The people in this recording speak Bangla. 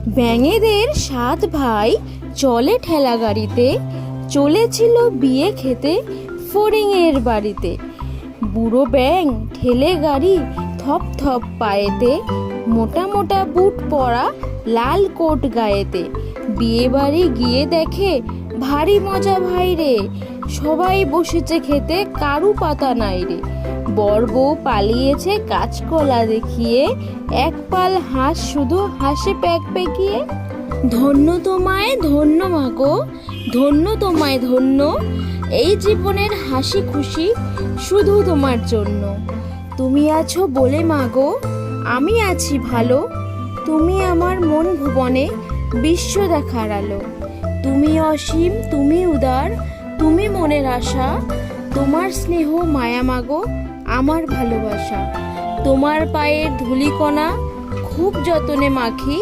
ব্যাঙেদের 7 ভাই চলে ঠেলা গাড়িতে, চলেছিল বিয়ে খেতে ফড়িংয়ের বাড়িতে। বুড়ো ব্যাঙ ঠেলে গাড়ি থপ থপ পায়েতে, মোটা মোটা বুট পরা লাল কোট গায়েতে। বিয়ে বাড়ি গিয়ে দেখে ভারী মজা ভাই রে, সবাই বসেছে খেতে কারু পাতা নাই রে। বর বউ পালিয়েছে কাঁচকলা দেখিয়ে, এক পাল হাঁস শুধু হাসে প্যাক প্যাকিয়ে। ধন্য তোমায় ধন্য মাগো, ধন্য তোমায় ধন্য, এই জীবনের হাসি খুশি শুধু তোমার জন্য। তুমি আছো বলে মাগো আমি আছি ভালো, তুমি আমার মন ভুবনে বিশ্ব দেখার আলো। তুমি অসীম তুমি উদার, তুমি মনের আশা, তোমার স্নেহ মায়া মাগো আমার ভালোবাসা। তোমার পায়ের ধূলিকণা খুব যতনে মাখি,